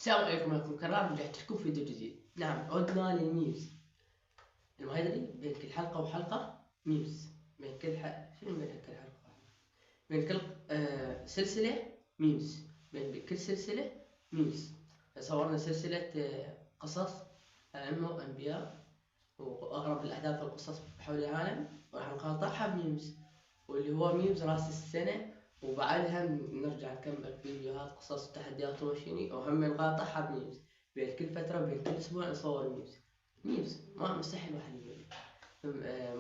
السلام عليكم ورحمة الله وبركاته. رجعت لكم فيديو جديد. نعم، عدنا للميوز. ما يدري بين كل حلقة وحلقة ميوز، بين كل شنو بين كل حلقة وحلقة؟ بين كل سلسلة ميوز، بين كل سلسلة ميوز. صورنا سلسلة قصص أئمة وأنبياء وأغرب الأحداث والقصص حول العالم، وراح نقاطعها بميوز، واللي هو ميوز راس السنة، وبعدها نرجع نكمل فيديوهات قصص وتحديات وشيني، وهم نقاطعها بميوز. بين كل فترة بين كل أسبوع نصور ميوز ما مستحيل واحد يقول.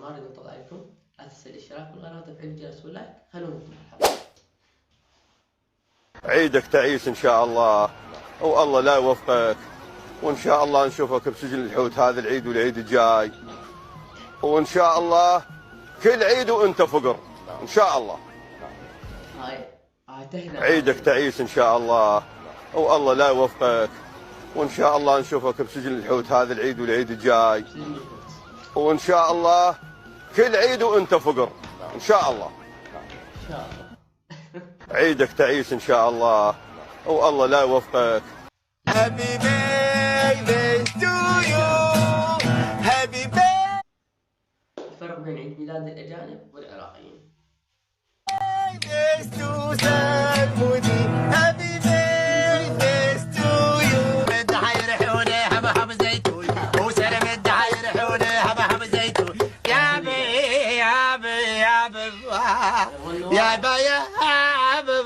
ما أريد أطول عليكم، لا تنسى الاشتراك والقناة وتفعيل الجرس واللايك. خلونا نبدأ الحلقة. عيدك تعيس إن شاء الله، والله لا يوفقك، وإن شاء الله نشوفك بسجن الحوت هذا العيد والعيد الجاي، وإن شاء الله كل عيد وأنت فقر إن شاء الله. عيدك تعيس إن شاء الله، والله لا يوفقك، وإن شاء الله نشوفك بسجن الحوت هذا العيد والعيد الجاي، وإن شاء الله كل عيد وأنت فقر إن شاء الله. عيدك تعيس إن شاء الله، والله لا يوفقك. Happy birthday to you. Happy birthday. الفرق بين عيد ميلاد الأجانب والعراقيين. to سلمودي. Happy birthday to you. مدح يرحونه حبحب زيتون، وسلم مدح يرحونه حبحب زيتون. يا بي يا بي يا بي يا بي يا بي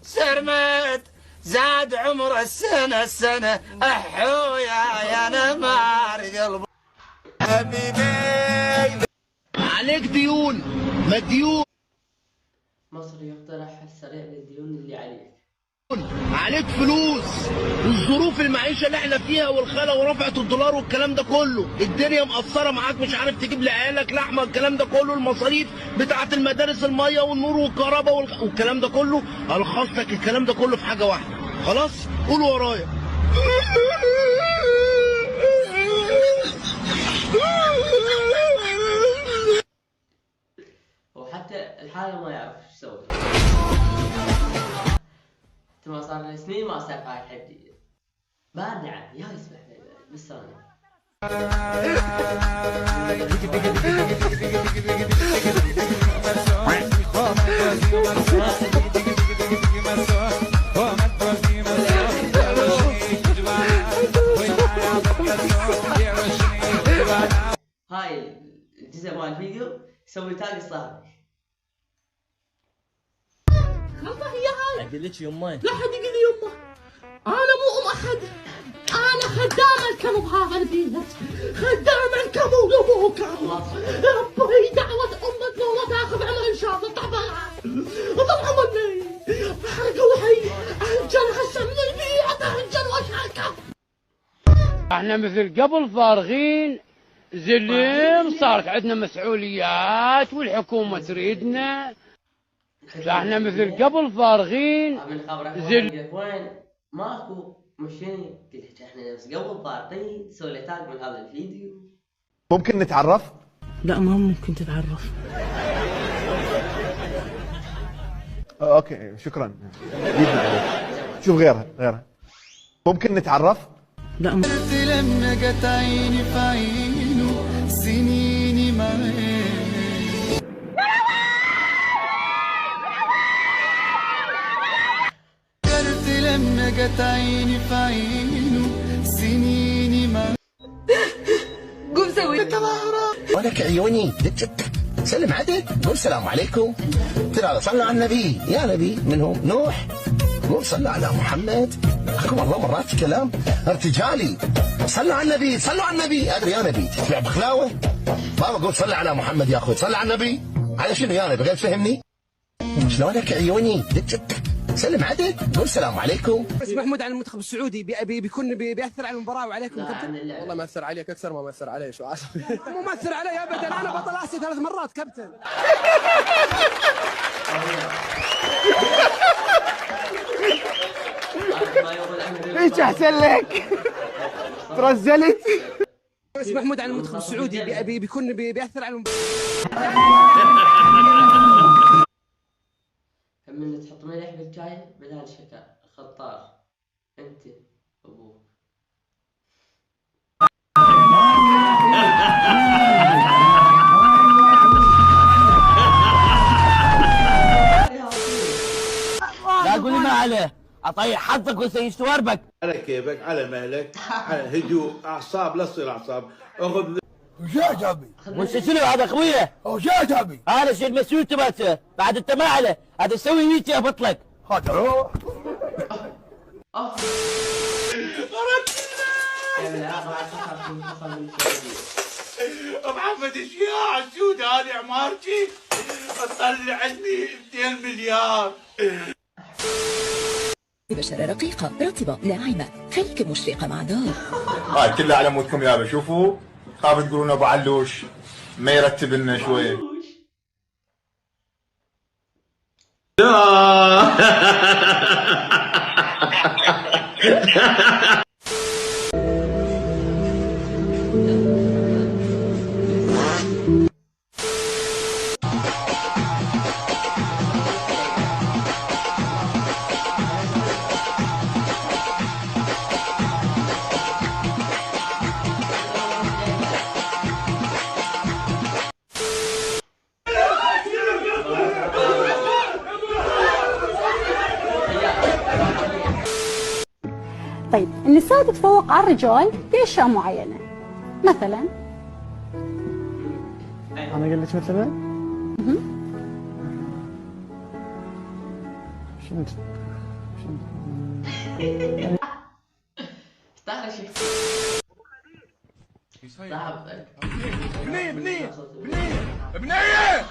سرمت زاد عمر السنة أحويا يا نمار قلب. حبيبي عليك ديون مديون. مصر يقترح السريع للديون اللي عليك فلوس. الظروف المعيشة اللي احنا فيها والخلا ورفعة الدولار والكلام ده كله، الدنيا مقصرة معاك، مش عارف تجيب لعيالك لحمة، الكلام ده كله، المصاريف بتاعة المدارس، المية والنور والكهرباء والكلام ده كله. ألخص لك الكلام ده كله في حاجة واحدة، خلاص؟ قول ورايا. وحتى الحالة ما يعرف ايش يسوي. ما صار له سنين ما صار هاي الحديد. بادع يا يسمح لي بالثانية. هاي الجزء مال الفيديو سوي تاج صاحبي. والله هي هاي. أقول لك يمه. لا حد يقول لي يمه. أنا مو أم أحد. أنا خدامة الكم بهذا البيت. خدامة الكم وأبوك. ربي دعوة أمك لو تاخذ عمر إن شاء الله تعبان. طال عمرني. حرق وحي. أهجن هسه من البيت أهجن وأشهرك. احنا مثل قبل فارغين، زلم صارت عندنا مسؤوليات والحكومة تريدنا، فاحنا مثل قبل فارغين وين ماكو مشيني. قلت احنا نفس قبل فارغين. سوي لي تاج من هذا الفيديو. ممكن نتعرف؟ لا ما ممكن تتعرف. اوكي شكرا. جيبنا عليك. شوف غيرها. ممكن نتعرف؟ لا لما جت عيني في عينه سنيني معاه. لما جت عيني في عينه سنيني معاه. قوم سوي ولك عيوني سلم عليك، قول السلام عليكم. ترى صلوا على النبي. يا نبي منهم نوح، قول صلوا على محمد. اخو والله مرات كلام ارتجالي. صلوا على النبي صلوا على النبي. ادري يا نبي تتبع بخلاوه. ما بقول صلى على محمد يا اخوي، صلى على النبي. على شنو يا نبي غير فهمني؟ شلونك عيوني سلم عليك، قول السلام عليكم. بس محمود عن المنتخب السعودي بيكون بيأثر على المباراة وعليكم كابتن؟ والله ما أثر عليك أكثر ما أثر علي. شو عارف؟ مو مأثر علي أبدا، أنا بطل آسيا 3 مرات كابتن. ايش احسن لك؟ ترزلت. بس محمود عن المنتخب السعودي بيكون بيأثر على هم تحط ملح بالشاي بدال شكر. خطار انت اطيح حظك وسيجت وربك. على كيفك، على مهلك، على هدوء، اعصاب لا تصير اعصاب. اخذ وش يا جابي؟ وش شنو هذا اخويا؟ وش يا جابي؟ هذا شيء مسؤولته بس بعد انت ما عليه، هذا تسوي ويتي ابطلك. هذا هو. محمد الشياع السود هذه عمارتي، اطلع عندي 2 مليار. بشرة رقيقة رطبة ناعمة، خليك مشرقة مع دار. هاي كلها على مودكم يابا. شوفوا خاف تقولون ابو علوش ما يرتب لنا شوي. طيب النساء تتفوق على الرجال في اشياء معينه، مثلا انا اقول لك مثلا شنت تعال شيخ صاحب بنية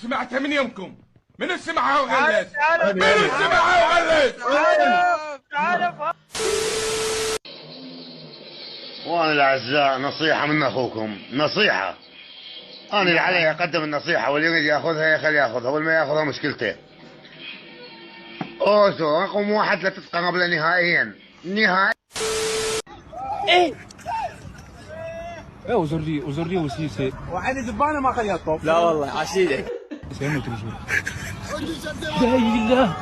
سمعتها من يومكم. من سمعها وغلس؟ من سمعها وغلس؟ وانا الاعزاء نصيحه من اخوكم، نصيحه. انا اللي علي اقدم النصيحه، واللي يريد ياخذها يخلي ياخذها، واللي ما ياخذها مشكلته. اوزو رقم 1 لا تتقرب له نهائيا نهائيا. ايه وزري وسيسي وعندي زبانه ما خليها تطوف. لا والله عشيدك سيمو ترجو. لا اله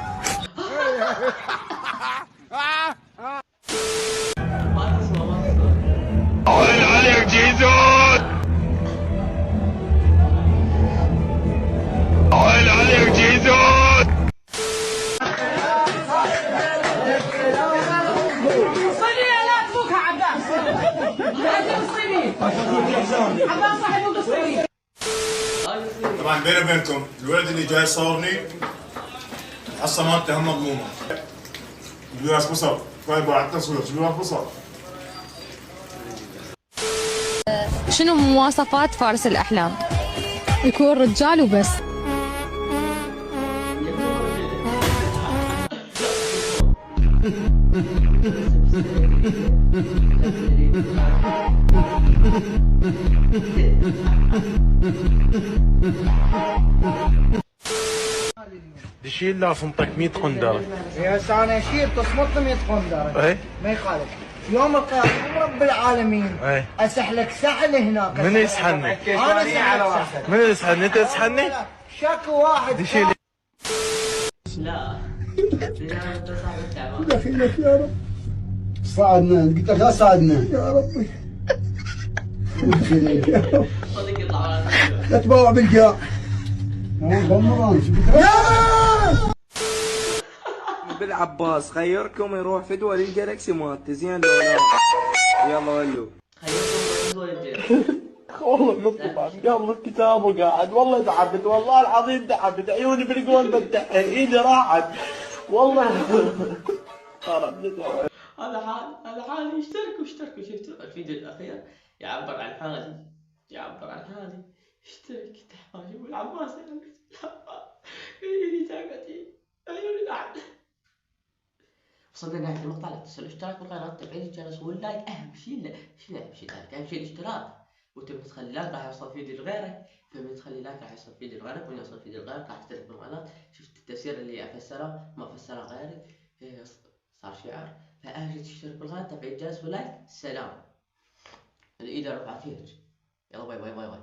وين عليك جيزون؟ وين عليك جيزون؟ صينية لا تفوكها عباس. هذه الصينية عباس صاحب الصينية. طبعا بيني وبينكم الولد اللي جاي يصورني الحصه مالته هم مضمومه. الوياس بصر طيب على التصوير شو الوياس بصر. شنو مواصفات فارس الأحلام؟ يكون رجال وبس. تشيل لازم نطق 100 قندره. يا انا اشيل تصمت 100 قندره. اي ما يخالف. يوم القيامه رب العالمين اي اسحلك سحل هناك. من يسحلني؟ انا اسحلك. من يسحلني؟ انت تسحلني؟ شك واحد. تشيل لا انت صاحب التعبان. دخيلك يا رب. صعدنا قلت لك لا صعدنا يا ربي. صدق يطلع لا تبوع بالجاع. بالعباس خيركم يروح فدوى للجالكسي مالته زين لو لا. يلا ولو والله نطلب عن قبل الكتاب وقاعد والله تعبت والله العظيم تعبت عيوني بالقول بفتح ايدي راحت والله. هذا حالي. اشتركوا شفتوا الفيديو الاخير يعبر عن حالي. اشترك تحت والعباس عيوني تعبتي عيوني لعب. وصلنا لنهاية المقطع. لا تنسوا الاشتراك والقناة وتفعيل الجرس واللايك. اهم شيء اهم شيء الاشتراك. وتبي تخلي لايك راح يوصل فيديو لغيرك. تبي تخلي لايك راح يوصل فيديو لغيرك. وين يوصل فيديو لغيرك راح تشترك بالقناة. شفت التفسير اللي افسره ما فسره غيري صار شعار. فاهم شيء تشترك بالقناة تفعيل الجرس واللايك. سلام. الايد رفعت يلا باي.